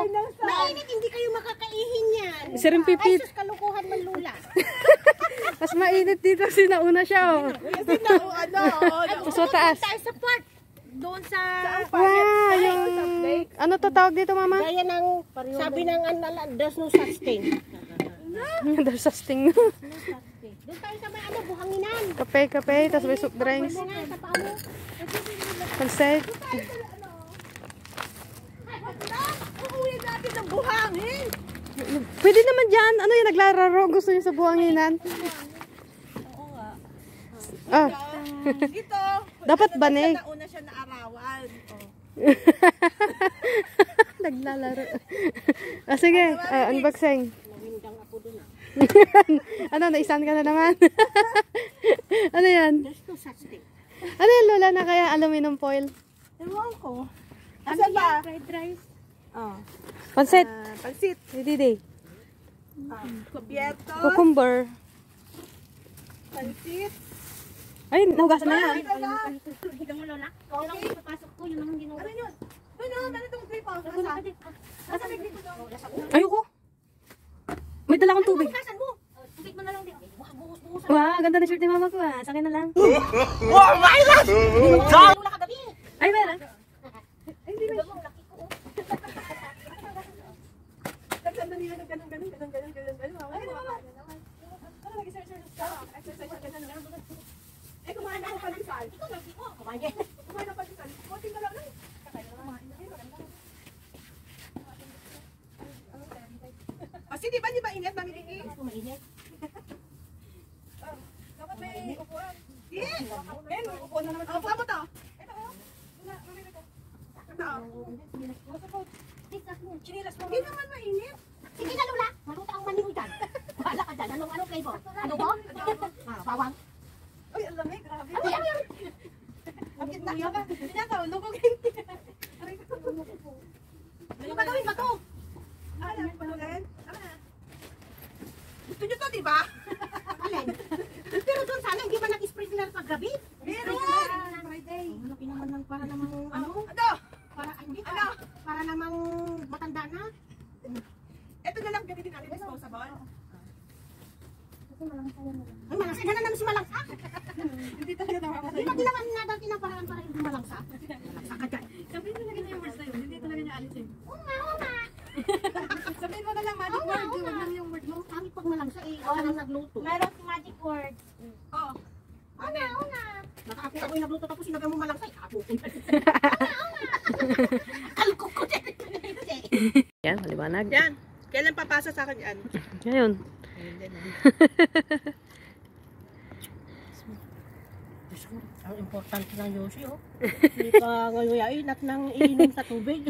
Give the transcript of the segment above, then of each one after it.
Mainit, hindi kayo makakaihin yan. Isa rin pipit. Ay, sus, kalukuhan man lula. Mas mainit dito, sinauna siya, oh. So, taas. Tayo sa park. Doon sa... Wow, yung... Ano to tawag dito, mama? Gaya ng... Sabi ng there's no such thing. There's such thing. Doon tayo sa may buhanginan. Kape, tapos may soup drinks. Pansit. Uuwi natin ng buhangin. Pwede naman dyan. Ano yung naglararo? Gusto niyo sa buhanginan? Oo nga. Ah. Dito. Dapat banig. Nauna siya na arawan. Naglalaro. Sige, unboxing. Nawindang ako doon Ano, naisan ka na naman? Ano yan? There's no such thing. Ano yan, Lola, na kaya aluminum foil? Ewan ko. Asan ba? Fried rice. Pansit. Pansit. Didi. Kubierto. Cucumber. Pansit. Ay, nahugasan na yan. Higa mo, Lola. Yun ang ipapasok ko. Yun ang ginawa. Ano yun? Ano? Ano itong gripo? Nasa may gripo daw. Ayoko. May dala akong tubig. Bukasan mo. Tubig mo na lang din. Buhos-buhos. Wow, ganda na shirt ni mama ko ah. Sa akin na lang. Wow, my God! Lola kagabi. Ay, meron. Hindi ba yung laki ko? Ganun. Eh, kumain ako palisal. Ito, laki ko. Kumain. Kumain ako palisal. Kunti na lang lang. Kasi di ba init, Mami Kiki? Mainit. Dapat may upuan. Di! Men, may upuan na naman. Upuan mo to. Ito, Mami Kiki. Ito. Chinilas mo. Hindi naman mainit. Sige na, Lola. Maluta ang maniho dyan. Wala ka dyan. Anong flavor? Ano ko? Bawang. Uy, ang lamig. Grabe. Ano yan? Ang kitna ka. Hindi ka, lugugin. Ano ba gawin ba to? Ano pa ulit? Gusto nyo to, diba? Alin? Pero doon sana hindi ba nag-spray sila paggabi? Meron! Friday. Ano pinaman lang para namang ano? Ano? Para hindi Ano? para namang matanda na. Ito na lang gamitin natin disposable. Ay, malangsa. Ganun naman si malangsa. Hindi talaga nakakasaya. Hindi ba ginawa na natin ang paraan para hindi malangsa? Malangsa ka dyan. Sabihin mo na ganyan yung words na yun. Hindi talaga niya alisin. Una. Sabihin mo na lang magic word. Huwag lang yung word mo. Kami pag malangsa eh, wala nang nagluto. Meron magic word. Oo. Una. Nakakita ko yung nagluto tapos sinabi mo malangsa. Apukin. Alko ko din. Yan, maliwanag. Yan. Kailan papasa sa akin yan? Ngayon. Ang importante ng Yoshi, oh. Hindi pa ngayon at nang iinom sa tubig.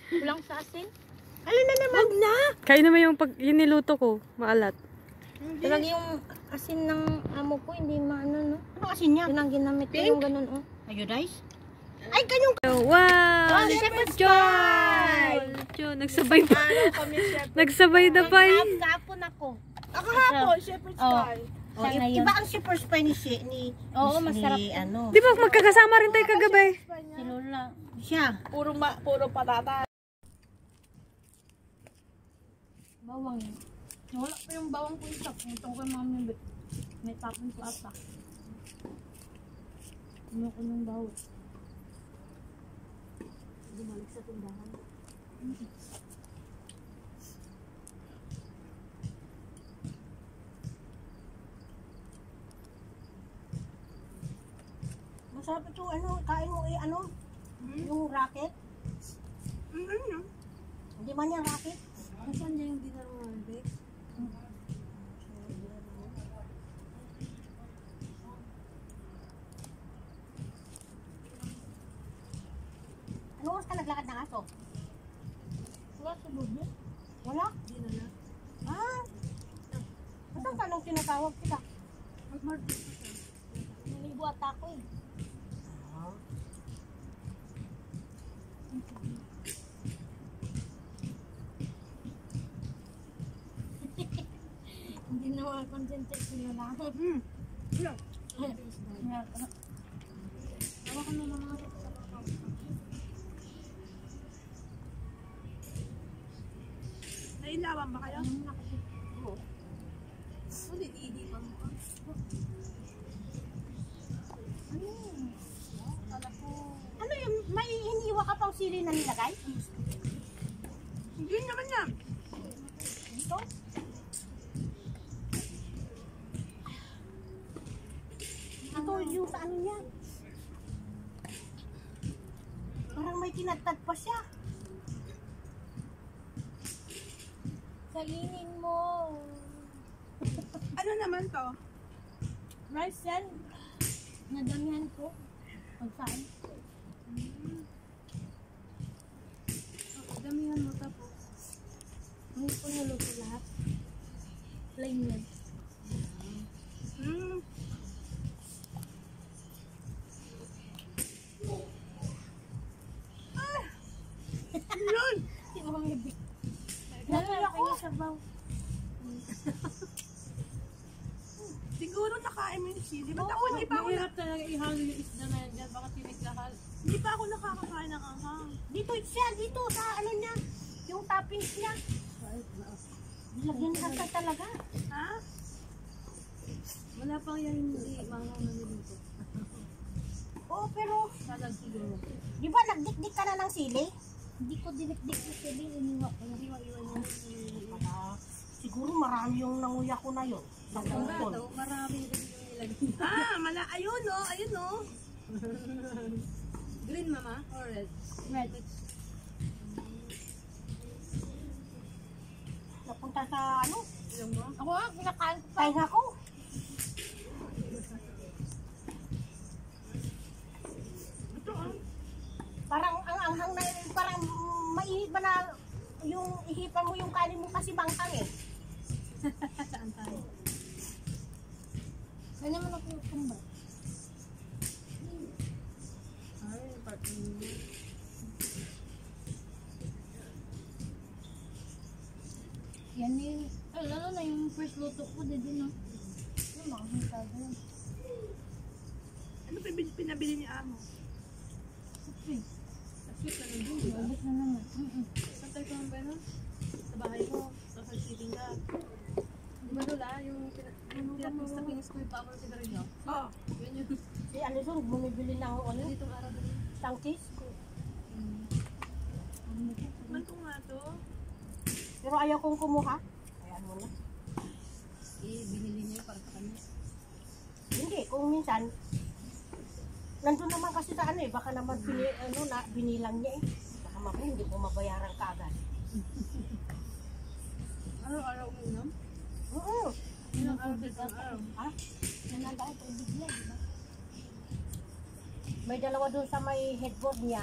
Kulang sa asin. Alin na naman? Na! Kain naman yung pag yun niluto ko, maalat. Talag yung asin ng amo ko, hindi maano, no? Ano asin niya? Yun ang ginamit ko, yung ganun, oh. Ayodize? Ay, ganyong Wow! Shepherd's John, nagsabay pa. Ano kami, chef? Nagsabay na pa eh. Kapon ako. Ako hapon, shepherd's Oh. pie. Oh, Sana yun. iba ang shepherd's pie ni Oo, masarap. ano. Di ba magkakasama rin tayo kagabi? Si Lola. Siya. Puro patata. Bawang yun. Wala pa yung bawang ko isa. Ito ko yung mami. May tapon ko ata. Ano ko ng bawang. Bumalik sa tindahan. Masarap ito, kain mo yung racket. Hindi man yung racket. Saan niya yung dinner mo, babe? Ano oras ka naglakad ng aso? Wala sa loob. Wala? Hindi na lang. Ah! Saan ka nung tinatawag kita? Naligo ata ako eh. Hindi na makakonsentrate si Lola. Hawa ka na mga Inilawan ba kayo? Ulit, hindi pa mo. Ano yung may iniwa ka pang sili na nilagay? Hindi naman yan. Dito? Ito yung sa ano niya. Parang may tinatad pa siya. Salinin mo. Ano naman to? Rice yan. Nadamihan ko. Pag saan? Damihan mo tapos. Hindi ko naluto lahat. Plain yan. Hmm. Yun! Hindi mo kami big. Nakuha ako. Sabaw. Siguro nakain mo yung sili. Ba't ako hindi pa ako, Mahirap talaga ihalo yung isda na yan dyan. Baka tiniglakal. hindi pa ako nakakakain ng anghang. Dito siya, dito sa ano niya. Yung toppings niya. Lagyan ka talaga. Ha? Wala pang yan hindi. Mangang na dito. Oo, pero Salag siguro. di ba nagdikdik ka na ng sili? Hindi ko dinikdik yung sili. Iniwa ko. Iwan yun. Siguro marami yung nanguya ko na yun. Sa tungkol. Marami rin yung nilagay. Ayun no, ayun no. Green mama or red? Red. Napunta sa ano, Ilang mo? Ako kinakain ko pa. tainga ko. Ito ah. Parang ang anghang na yun, parang mainit ba na yung ihipan mo yung kanin mo kasi banghang eh. Saan tayo? Saan naman ako tumba? Ay, part mo. Yan yung, lalo na yung first luto ko, din no? Yung mga hintado yun. Ano pa pinabili ni Amo? Okay. Sweet na din. Balik na naman. Santay ko ba nun? Sa bahay ko. Sa pag-sitting ka. Di ba Lola, yung pinapis ko yung power sa garilyo? Oh. Yun yung Si Alison bumibili ng ano, ditong araw din. isang cheese. Man ko nga to. Pero ayaw kong kumuha. Ayan mo na. Binili niya para sa kanya. Hindi, kung minsan, nandun naman kasi sa ano eh, baka naman binilang niya eh. Baka mamaya hindi ko mabayaran kaagad. Araw-araw uminom? Oo. Ilang araw din ang araw? Ah, Nananda ito, bigla, di ba? may dalawa dun sa may headboard niya,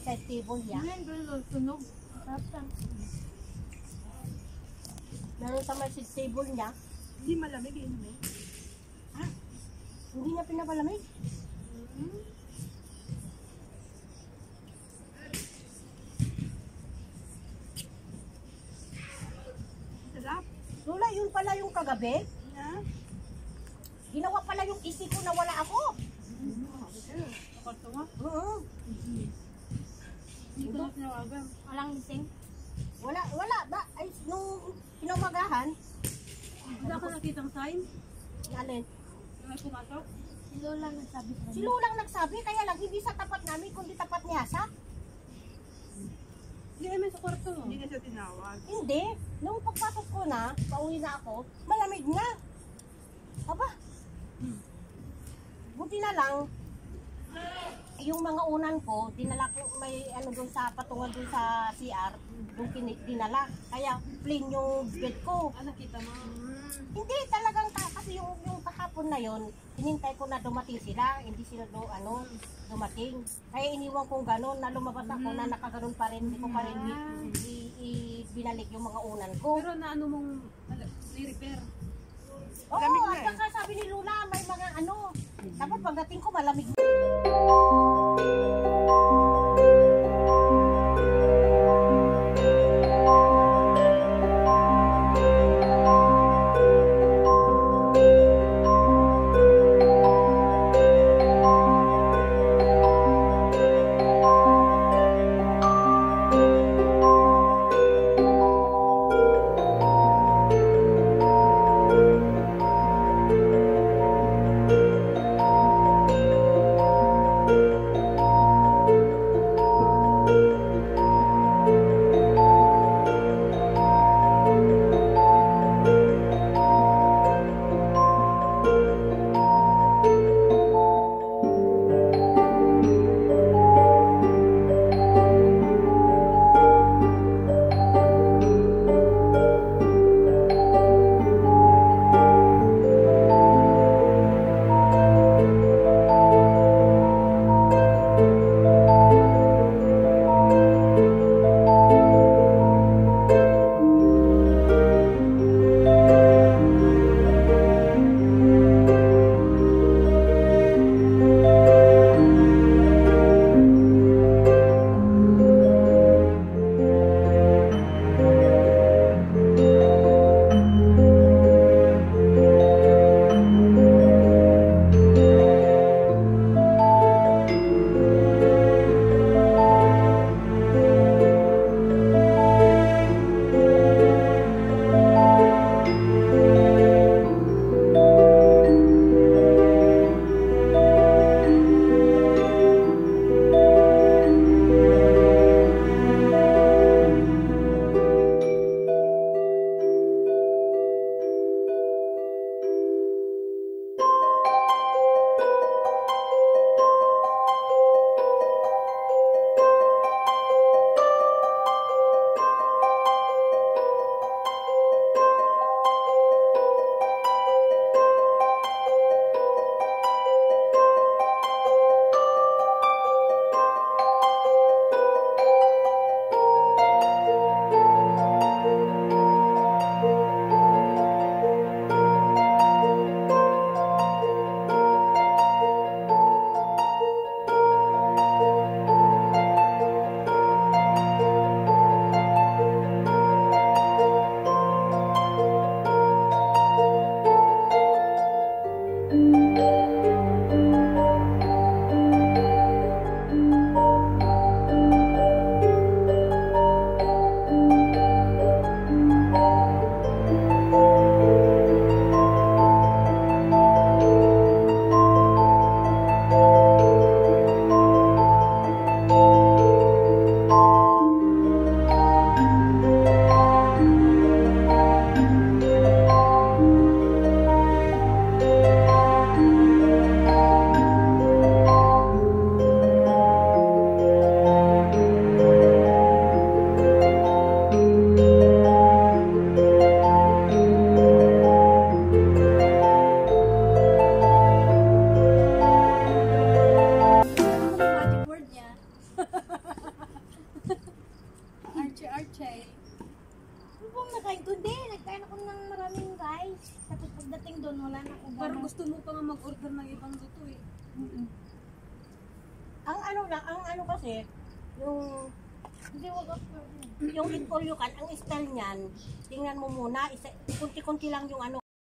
sa table niya. Ngayon, pero sunog. Sarap lang. Meron sa may table niya. Hindi malamig eh. Inumin. Hindi niya pinapalamig. Sarap. Lola, yun pala yung kagabi. Ha? Ginawa pala yung isi ko na wala ako. Nakarto nga. Oo. Hindi ko na pinawagan. Walang gising. Wala ba? Ay, nung pinamagahan, Wala ka nakitang sign? alin, Yung may pumasok? Si Lola nagsabi sa si Lulang nagsabi, kaya lang hindi sa tapat namin, kundi tapat ni Asa. Hindi naman sa kwarto mo. Hindi na siya tinawag. Hindi. Nung pagpasok ko na, pauwi na ako, malamig na. Aba. Buti na lang, yung mga unan ko, dinala ko, may ano doon sa patungan doon sa CR, doon dinala. Kaya plain yung bed ko. Ah, nakita mo. Hindi talagang kasi yung kahapon na yon, hinintay ko na dumating sila, hindi sila dumating. Kaya iniwan kong gano'n na lumabas ako na nakaganon pa rin, hindi ko pa rin binalik yung mga unan ko. Pero na ano mong i-repair? Oo, Lamig na at eh. saka sabi ni Lula, may mga ano, dapat pagdating ko malamig. doon, wala na akong Parang gusto mo pa nga mag-order ng ibang luto eh. Ang ano kasi, yung eat all you can, ang style niyan, tingnan mo muna, kunti-kunti lang yung ano,